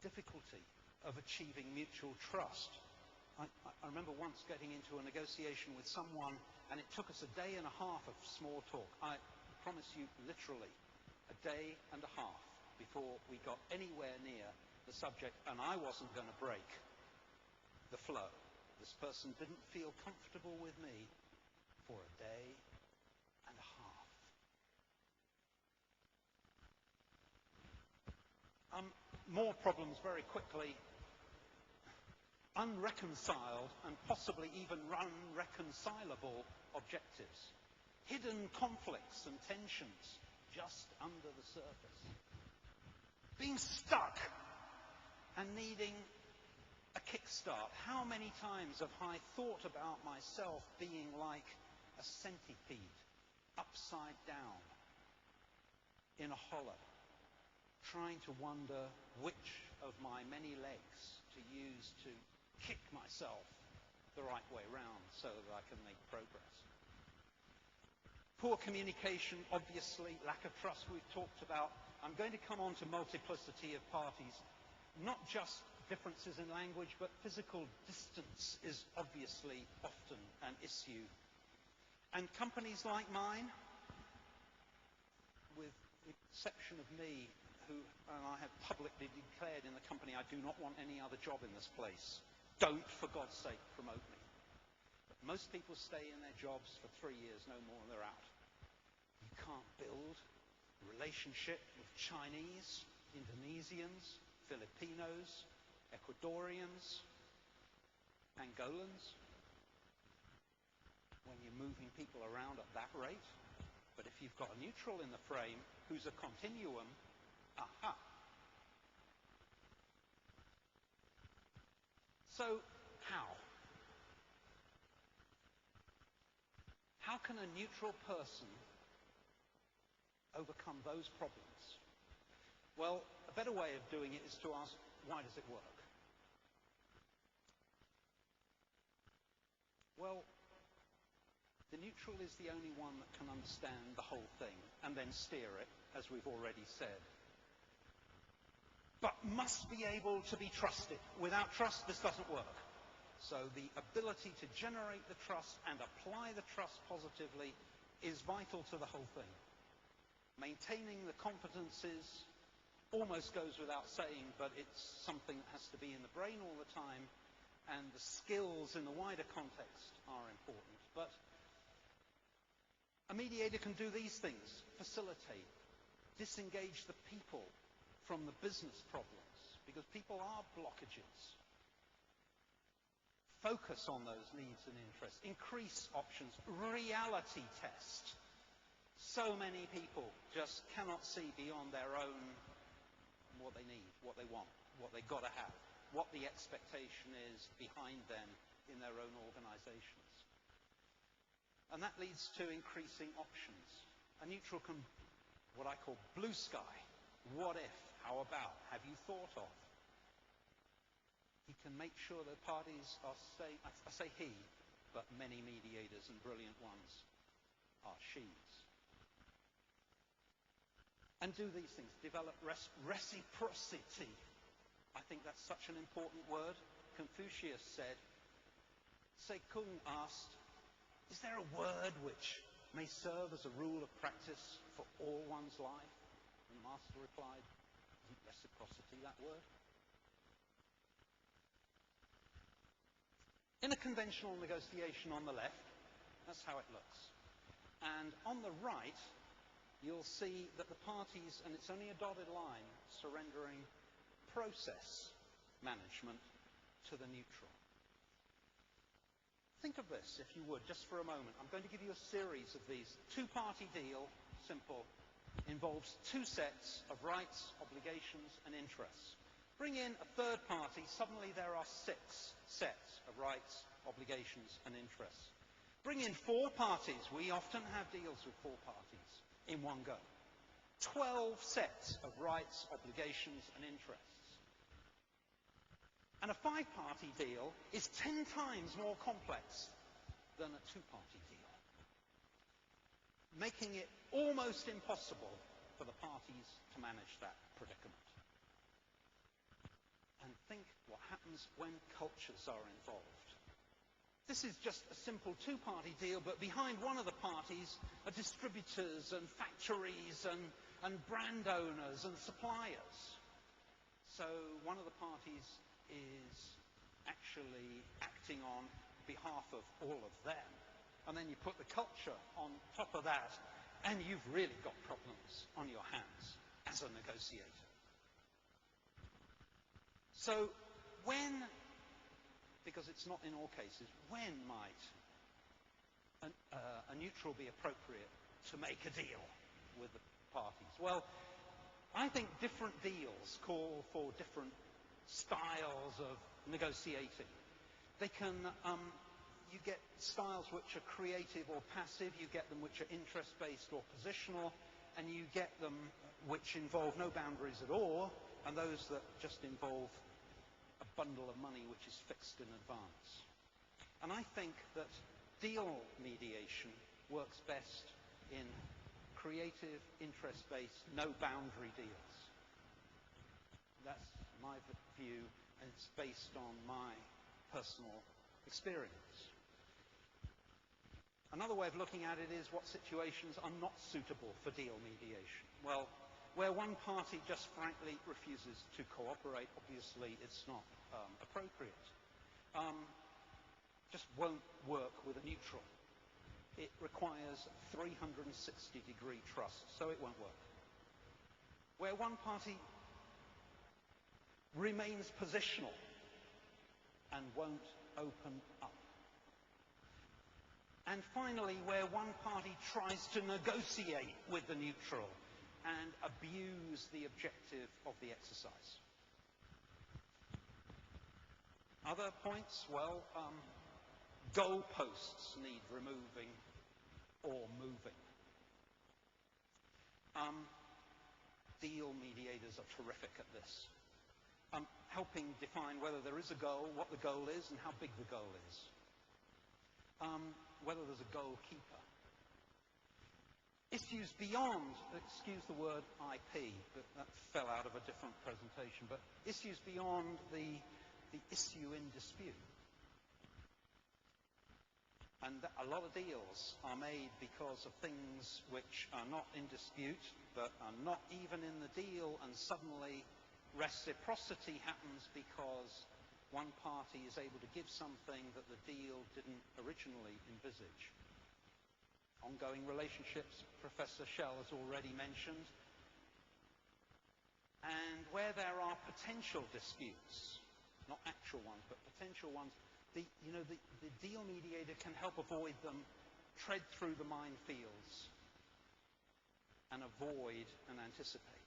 difficulty of achieving mutual trust. I remember once getting into a negotiation with someone, and it took us a day and a half of small talk. I promise you, literally, a day and a half before we got anywhere near the subject, and I wasn't going to break the flow. This person didn't feel comfortable with me for a day and a half. More problems very quickly. Unreconciled and possibly even unreconcilable objectives. Hidden conflicts and tensions just under the surface. Being stuck and needing a kickstart. How many times have I thought about myself being like a centipede, upside down, in a hollow, trying to wonder which of my many legs to use to kick myself the right way round so that I can make progress. Poor communication, obviously, lack of trust we've talked about. I'm going to come on to multiplicity of parties. Not just differences in language, but physical distance is obviously often an issue. And companies like mine, with the exception of me, who I have publicly declared in the company I do not want any other job in this place. Don't, for God's sake, promote me. But most people stay in their jobs for 3 years, no more, and they're out. You can't build a relationship with Chinese, Indonesians, Filipinos, Ecuadorians, Angolans when you're moving people around at that rate. But if you've got a neutral in the frame who's a continuum, aha. So, how? How can a neutral person overcome those problems? Well, a better way of doing it is to ask, why does it work? Well, the neutral is the only one that can understand the whole thing and then steer it, as we've already said. But must be able to be trusted. Without trust, this doesn't work. So the ability to generate the trust and apply the trust positively is vital to the whole thing. Maintaining the competencies almost goes without saying, but it's something that has to be in the brain all the time, and the skills in the wider context are important. But a mediator can do these things: facilitate, disengage the people from the business problems, because people are blockages. Focus on those needs and interests. Increase options. Reality test. So many people just cannot see beyond their own, what they need, what they want, what they've got to have, what the expectation is behind them in their own organizations. And that leads to increasing options. A neutral can, what I call blue sky. What if? How about? Have you thought of? He can make sure the parties are saying, I say he, but many mediators and brilliant ones are she's. And do these things. Develop reciprocity. I think that's such an important word. Confucius said, Sekung asked, is there a word which may serve as a rule of practice for all one's life? And the master replied, isn't reciprocity that word? In a conventional negotiation on the left, that's how it looks. And on the right, you'll see that the parties, and it's only a dotted line, surrendering process management to the neutral. Think of this, if you would, just for a moment. I'm going to give you a series of these. Two-party deal, simple, involves two sets of rights, obligations, and interests. Bring in a third party, suddenly there are 6 sets of rights, obligations, and interests. Bring in 4 parties. We often have deals with 4 parties in one go. 12 sets of rights, obligations, and interests. And a 5-party deal is 10 times more complex than a 2-party deal, making it almost impossible for the parties to manage that predicament. think what happens when cultures are involved. This is just a simple two-party deal, but behind one of the parties are distributors and factories and brand owners and suppliers. So one of the parties is actually acting on behalf of all of them. And then you put the culture on top of that, and you've really got problems on your hands as a negotiator. So when, because it's not in all cases, when might a neutral be appropriate to make a deal with the parties? Well, I think different deals call for different styles of negotiating. They can, you get styles which are creative or passive, you get them which are interest-based or positional, and you get them which involve no boundaries at all, and those that just involve a bundle of money which is fixed in advance. And I think that deal mediation works best in creative, interest-based, no-boundary deals. That's my view, and it's based on my personal experience. Another way of looking at it is what situations are not suitable for deal mediation. Well, where one party just frankly refuses to cooperate, obviously it's not appropriate. Just won't work with a neutral. It requires 360-degree trust, so it won't work. Where one party remains positional and won't open up. And finally, where one party tries to negotiate with the neutral and abuse the objective of the exercise. Other points? Well, goalposts need removing or moving. Deal mediators are terrific at this. Helping define whether there is a goal, what the goal is, and how big the goal is. Whether there's a goalkeeper. Issues beyond, excuse the word IP, but that fell out of a different presentation, but issues beyond the issue in dispute. And a lot of deals are made because of things which are not in dispute, but are not even in the deal, and suddenly reciprocity happens because one party is able to give something that the deal didn't originally envisage. Ongoing relationships, Professor Schell has already mentioned. And where there are potential disputes, not actual ones, but potential ones, the deal mediator can help avoid them, tread through the minefields, and avoid and anticipate.